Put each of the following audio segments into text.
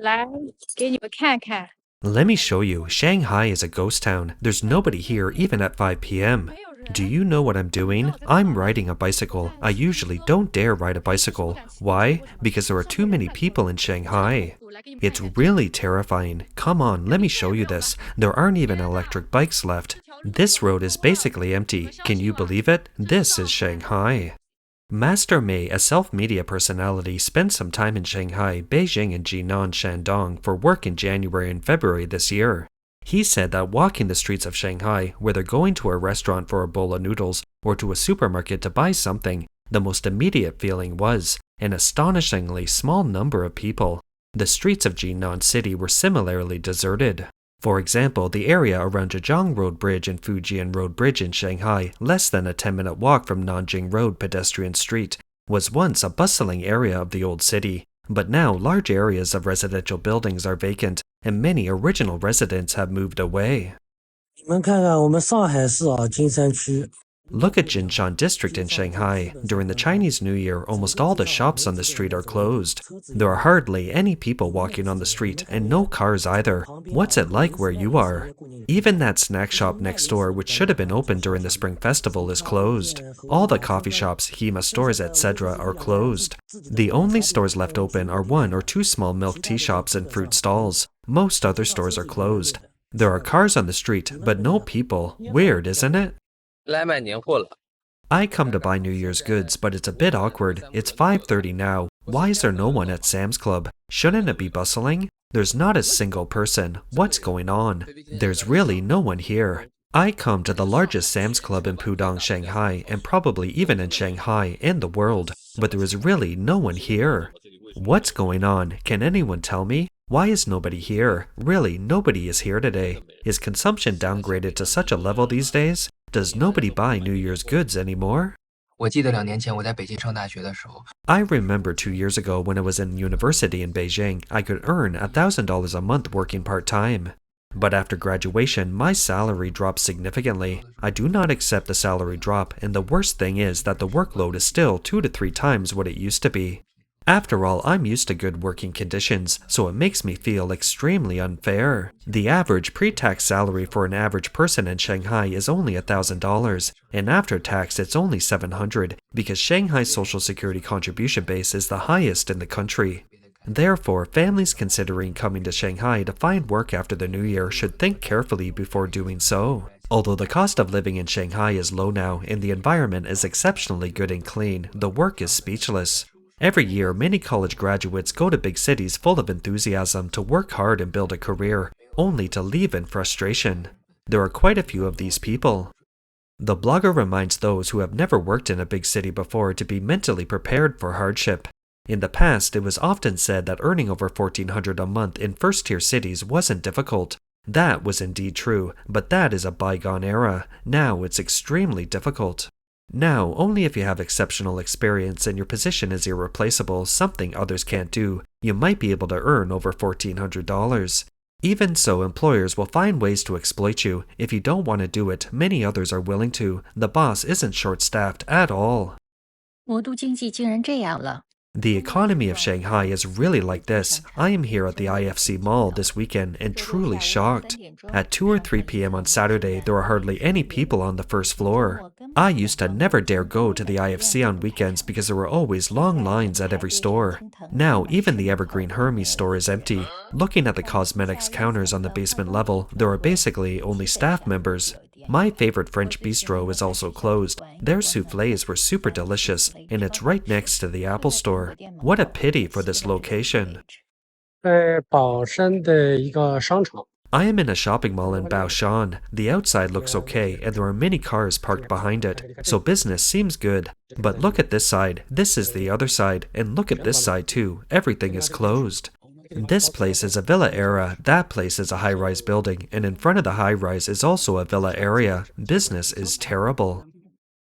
来，给你们看看。Let me show you. Shanghai is a ghost town. There's nobody here even at 5 p.m. Do you know what I'm doing? I'm riding a bicycle. I usually don't dare ride a bicycle. Why? Because there are too many people in Shanghai. It's really terrifying. Come on, let me show you this. There aren't even electric bikes left. This road is basically empty. Can you believe it? This is Shanghai. Master Mei, a self-media personality, spent some time in Shanghai, Beijing, and Jinan, Shandong for work in January and February this year. He said that walking the streets of Shanghai, whether going to a restaurant for a bowl of noodles or to a supermarket to buy something, the most immediate feeling was an astonishingly small number of people. The streets of Jinan City were similarly deserted. For example, the area around Zhejiang Road Bridge and Fujian Road Bridge in Shanghai, less than a 10-minute walk from Nanjing Road Pedestrian Street, was once a bustling area of the old city, but now large areas of residential buildings are vacant, and many original residents have moved away. 你们看看我们上海市金山区 Look at Jinshan District in Shanghai. During the Chinese New Year, almost all the shops on the street are closed. There are hardly any people walking on the street, and no cars either. What's it like where you are? Even that snack shop next door, which should have been open during the Spring Festival, is closed. All the coffee shops, Hema stores, etc. are closed. The only stores left open are one or two small milk tea shops and fruit stalls. Most other stores are closed. There are cars on the street, but no people. Weird, isn't it? 来买年货了。 I come to buy New Year's goods, but it's a bit awkward. It's 5:30 now. Why is there no one at Sam's Club? Shouldn't it be bustling? There's not a single person. What's going on? There's really no one here. I come to the largest Sam's Club in Pudong, Shanghai, and probably even in Shanghai and the world, but there is really no one here. What's going on? Can anyone tell me? Why is nobody here? Really, nobody is here today. Is consumption downgraded to such a level these days? Does nobody buy New Year's goods anymore? 我记得2年前我在北京上大学的时候， I remember 2 years ago when I was in university in Beijing, I could earn $1,000 a month working part-time. But after graduation, my salary dropped significantly. I do not accept the salary drop, and the worst thing is that the workload is still 2 to 3 times what it used to be. After all, I'm used to good working conditions, so it makes me feel extremely unfair. The average pre-tax salary for an average person in Shanghai is only $1,000, and after tax it's only $700, because Shanghai's social security contribution base is the highest in the country. Therefore, families considering coming to Shanghai to find work after the new year should think carefully before doing so. Although the cost of living in Shanghai is low now and the environment is exceptionally good and clean, the work is speechless. Every year, many college graduates go to big cities full of enthusiasm to work hard and build a career, only to leave in frustration. There are quite a few of these people. The blogger reminds those who have never worked in a big city before to be mentally prepared for hardship. In the past, it was often said that earning over $1,400 a month in first-tier cities wasn't difficult. That was indeed true, but that is a bygone era. Now it's extremely difficult. Now, only if you have exceptional experience and your position is irreplaceable, something others can't do, you might be able to earn over $1,400. Even so, employers will find ways to exploit you. If you don't want to do it, many others are willing to. The boss isn't short-staffed at all. 魔都经济竟然这样了。 The economy of Shanghai is really like this. I am here at the IFC Mall this weekend and truly shocked. At 2 or 3 p.m. on Saturday, there are hardly any people on the first floor. I used to never dare go to the IFC on weekends because there were always long lines at every store. Now, even the Evergreen Hermes store is empty. Looking at the cosmetics counters on the basement level, there are basically only staff members. My favorite French bistro is also closed. Their soufflés were super delicious, and it's right next to the Apple Store. What a pity for this location. 在宝山的一个商场 I am in a shopping mall in Baoshan. The outside looks okay, and there are many cars parked behind it, so business seems good. But look at this side. This is the other side, and look at this side too. Everything is closed. This place is a villa era, that place is a high-rise building, and in front of the high-rise is also a villa area. Business is terrible.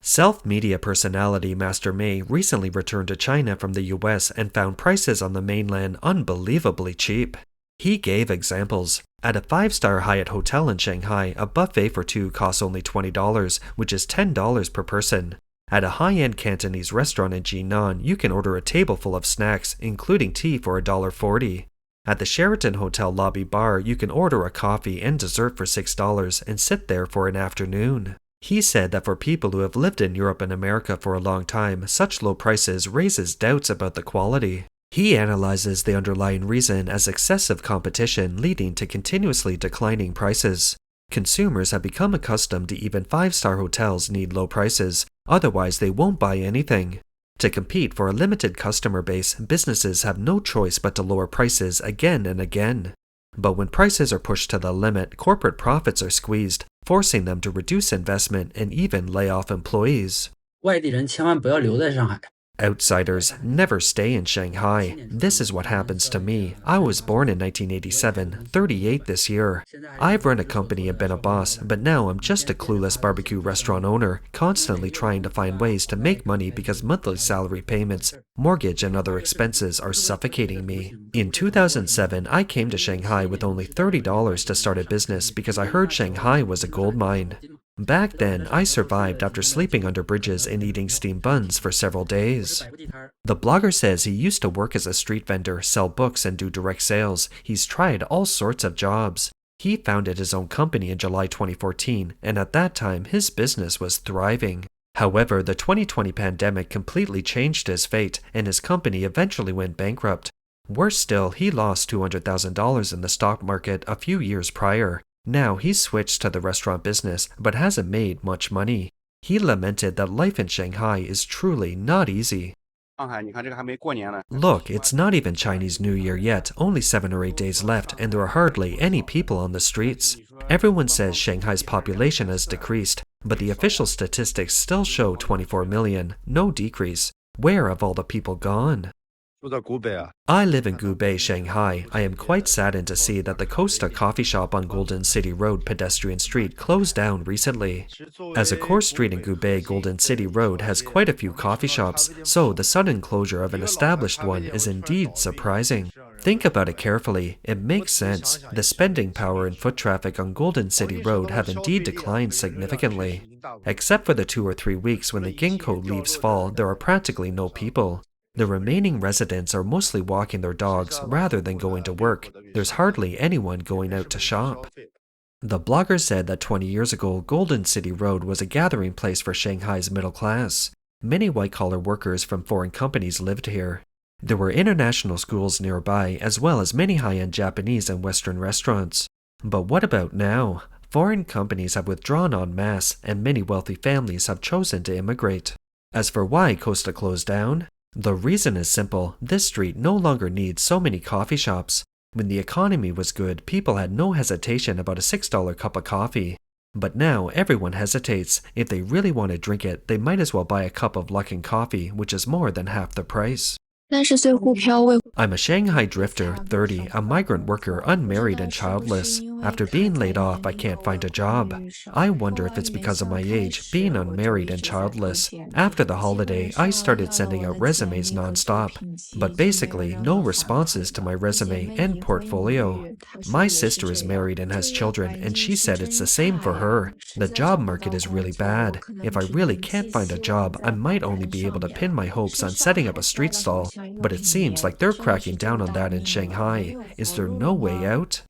Self-media personality Master Mei recently returned to China from the US and found prices on the mainland unbelievably cheap. He gave examples. At a 5-star Hyatt hotel in Shanghai, a buffet for 2 costs only $20, which is $10 per person. At a high-end Cantonese restaurant in Jinan, you can order a table full of snacks, including tea, for $1.40. At the Sheraton Hotel lobby bar, you can order a coffee and dessert for $6 and sit there for an afternoon. He said that for people who have lived in Europe and America for a long time, such low prices raises doubts about the quality. He analyzes the underlying reason as excessive competition leading to continuously declining prices. Consumers have become accustomed to even five-star hotels need low prices, otherwise they won't buy anything. To compete for a limited customer base, businesses have no choice but to lower prices again and again. But when prices are pushed to the limit, corporate profits are squeezed, forcing them to reduce investment and even lay off employees. 外地人千万不要留在上海。 Outsiders never stay in Shanghai. This is what happens to me. I was born in 1987, 38 this year. I've run a company and been a boss, but now I'm just a clueless barbecue restaurant owner, constantly trying to find ways to make money because monthly salary payments, mortgage, and other expenses are suffocating me. In 2007, I came to Shanghai with only $30 to start a business because I heard Shanghai was a gold mine. Back then, I survived after sleeping under bridges and eating steamed buns for several days. The blogger says he used to work as a street vendor, sell books, and do direct sales. He's tried all sorts of jobs. He founded his own company in July 2014, and at that time, his business was thriving. However, the 2020 pandemic completely changed his fate, and his company eventually went bankrupt. Worse still, he lost $200,000 in the stock market a few years prior. Now he's switched to the restaurant business, but hasn't made much money. He lamented that life in Shanghai is truly not easy. Look, it's not even Chinese New Year yet, only 7 or 8 days left, and there are hardly any people on the streets. Everyone says Shanghai's population has decreased, but the official statistics still show 24 million, no decrease. Where have all the people gone? I live in Gubei, Shanghai. I am quite saddened to see that the Costa coffee shop on Golden City Road pedestrian street closed down recently. As a core street in Gubei, Golden City Road has quite a few coffee shops, so the sudden closure of an established one is indeed surprising. Think about it carefully. It makes sense. The spending power and foot traffic on Golden City Road have indeed declined significantly. Except for the 2 or 3 weeks when the ginkgo leaves fall, there are practically no people. The remaining residents are mostly walking their dogs rather than going to work. There's hardly anyone going out to shop. The blogger said that 20 years ago, Golden City Road was a gathering place for Shanghai's middle class. Many white-collar workers from foreign companies lived here. There were international schools nearby, as well as many high-end Japanese and Western restaurants. But what about now? Foreign companies have withdrawn en masse, and many wealthy families have chosen to immigrate. As for why Costa closed down, the reason is simple. This street no longer needs so many coffee shops. When the economy was good, people had no hesitation about a $6 cup of coffee. But now everyone hesitates. If they really want to drink it, they might as well buy a cup of Luckin coffee, which is more than half the price. 30岁沪漂为 I'm a Shanghai drifter, 30, a migrant worker, unmarried and childless. After being laid off, I can't find a job. I wonder if it's because of my age, being unmarried and childless. After the holiday, I started sending out resumes nonstop, but basically no responses to my resume and portfolio. My sister is married and has children, and she said it's the same for her. The job market is really bad. If I really can't find a job, I might only be able to pin my hopes on setting up a street stall. But it seems like they're cracking down on that in Shanghai. Is there no way out?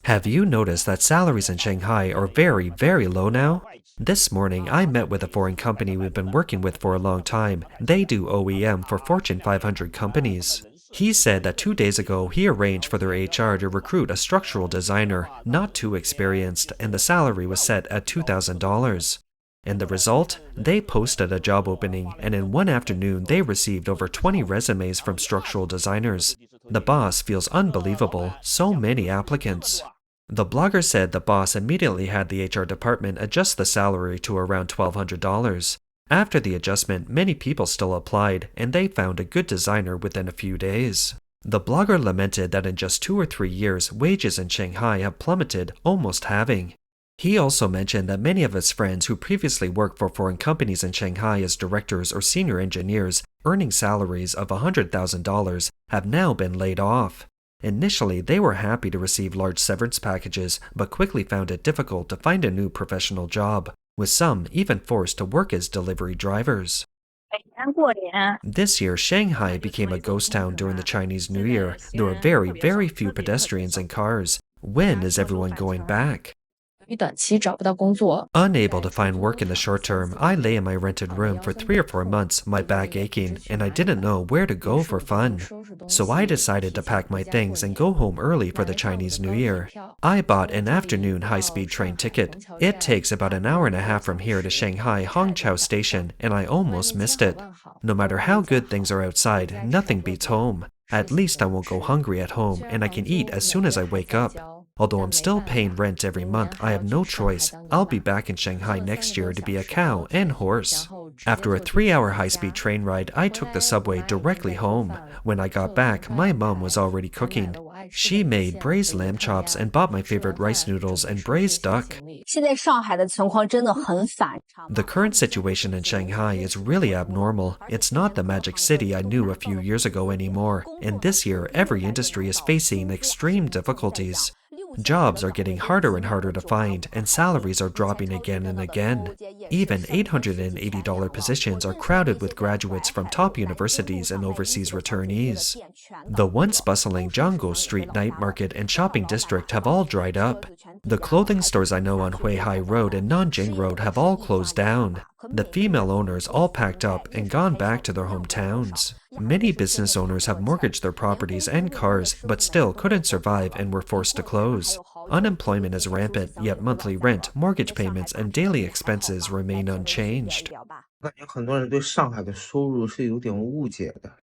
Have you noticed that salaries in Shanghai are very, very low now? This morning, I met with a foreign company we've been working with for a long time. They do OEM for Fortune 500 companies. He said that 2 days ago, he arranged for their HR to recruit a structural designer, not too experienced, and the salary was set at $2,000. And the result? They posted a job opening, and in one afternoon they received over 20 resumes from structural designers. The boss feels unbelievable, so many applicants. The blogger said the boss immediately had the HR department adjust the salary to around $1,200. After the adjustment, many people still applied, and they found a good designer within a few days. The blogger lamented that in just 2 or 3 years, wages in Shanghai have plummeted, almost halving. He also mentioned that many of his friends who previously worked for foreign companies in Shanghai as directors or senior engineers earning salaries of $100,000 have now been laid off. Initially, they were happy to receive large severance packages, but quickly found it difficult to find a new professional job, with some even forced to work as delivery drivers. This year, Shanghai became a ghost town during the Chinese New Year. There were very, very few pedestrians and cars. When is everyone going back? Unable to find work in the short term, I lay in my rented room for 3 or 4 months, my back aching, and I didn't know where to go for fun. So I decided to pack my things and go home early for the Chinese New Year. I bought an afternoon high-speed train ticket. It takes about an hour and a half from here to Shanghai Hongqiao Station, and I almost missed it. No matter how good things are outside, nothing beats home. At least I won't go hungry at home, and I can eat as soon as I wake up. Although I'm still paying rent every month, I have no choice. I'll be back in Shanghai next year to be a cow and horse. After a 3-hour high-speed train ride, I took the subway directly home. When I got back, my mom was already cooking. She made braised lamb chops and bought my favorite rice noodles and braised duck. The current situation in Shanghai is really abnormal. It's not the magic city I knew a few years ago anymore, and this year every industry is facing extreme difficulties. Jobs are getting harder and harder to find, and salaries are dropping again and again. Even $880 positions are crowded with graduates from top universities and overseas returnees. The once bustling Jianggo Street night market and shopping district have all dried up. The clothing stores I know on Huihai Road and Nanjing Road have all closed down. The female owners all packed up and gone back to their hometowns. Many business owners have mortgaged their properties and cars, but still couldn't survive and were forced to close. Unemployment is rampant, yet monthly rent, mortgage payments, and daily expenses remain unchanged.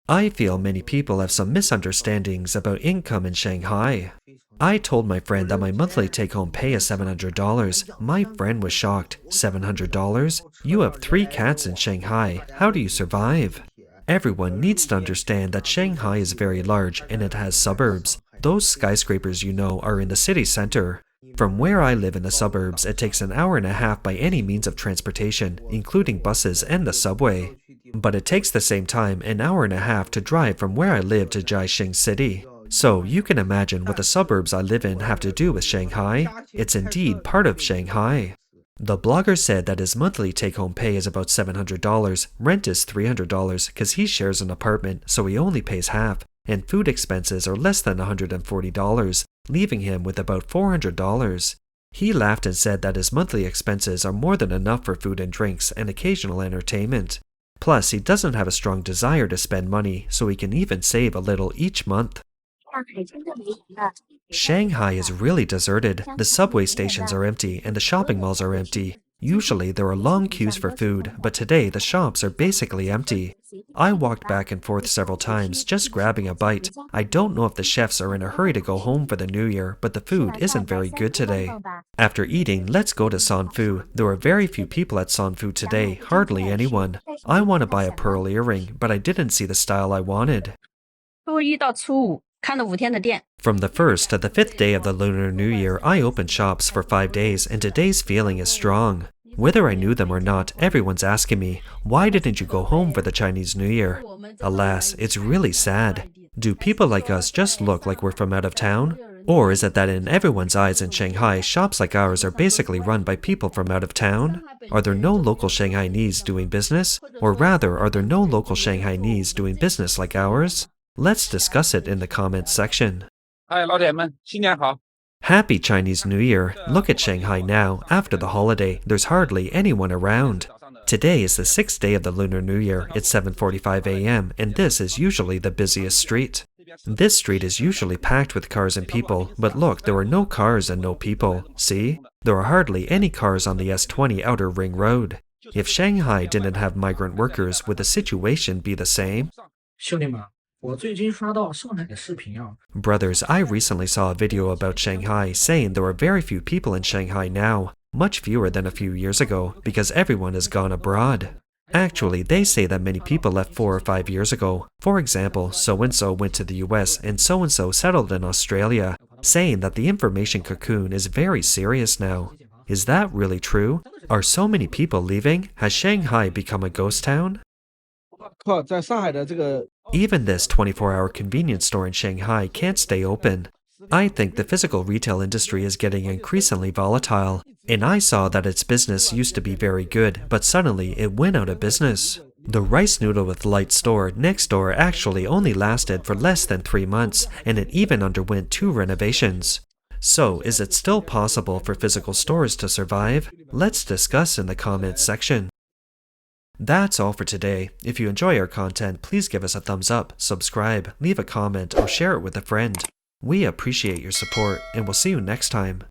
I feel many people have some misunderstandings about income in Shanghai. I told my friend that my monthly take-home pay is $700. My friend was shocked. $700? You have 3 cats in Shanghai. How do you survive? Everyone needs to understand that Shanghai is very large and it has suburbs. Those skyscrapers you know are in the city center. From where I live in the suburbs, it takes an hour and a half by any means of transportation, including buses and the subway. But it takes the same time, an hour and a half, to drive from where I live to Jiaxing City. So you can imagine what the suburbs I live in have to do with Shanghai. It's indeed part of Shanghai. The blogger said that his monthly take-home pay is about $700, rent is $300 because he shares an apartment, so he only pays half, and food expenses are less than $140, leaving him with about $400. He laughed and said that his monthly expenses are more than enough for food and drinks and occasional entertainment. Plus, he doesn't have a strong desire to spend money, so he can even save a little each month. Shanghai is really deserted. The subway stations are empty and the shopping malls are empty. Usually there are long queues for food, but today the shops are basically empty. I walked back and forth several times, just grabbing a bite. I don't know if the chefs are in a hurry to go home for the New Year, but the food isn't very good today. After eating, let's go to Sanfu. There are very few people at Sanfu today, hardly anyone. I want to buy a pearl earring, but I didn't see the style I wanted. From the 1st to the 5th day of the Lunar New Year, I opened shops for 5 days, and today's feeling is strong. Whether I knew them or not, everyone's asking me, why didn't you go home for the Chinese New Year? Alas, it's really sad. Do people like us just look like we're from out of town? Or is it that in everyone's eyes in Shanghai, shops like ours are basically run by people from out of town? Are there no local Shanghainese doing business? Or rather, are there no local Shanghainese doing business like ours? Let's discuss it in the comments section. Happy Chinese New Year! Look at Shanghai now. After the holiday, there's hardly anyone around. Today is the 6th day of the Lunar New Year. It's 7:45 a.m. and this is usually the busiest street. This street is usually packed with cars and people, but look, there are no cars and no people. See? There are hardly any cars on the S20 Outer Ring Road. If Shanghai didn't have migrant workers, would the situation be the same? Brothers, I recently saw a video about Shanghai saying there are very few people in Shanghai now, much fewer than a few years ago, because everyone has gone abroad. Actually, they say that many people left 4 or 5 years ago. For example, so-and-so went to the US and so-and-so settled in Australia, saying that the information cocoon is very serious now. Is that really true? Are so many people leaving? Has Shanghai become a ghost town? Even this 24-hour convenience store in Shanghai can't stay open. I think the physical retail industry is getting increasingly volatile, and I saw that its business used to be very good, but suddenly it went out of business. The rice noodle with light store next door actually only lasted for less than 3 months, and it even underwent 2 renovations. So, is it still possible for physical stores to survive? Let's discuss in the comments section. That's all for today. If you enjoy our content, please give us a thumbs up, subscribe, leave a comment, or share it with a friend. We appreciate your support, and we'll see you next time.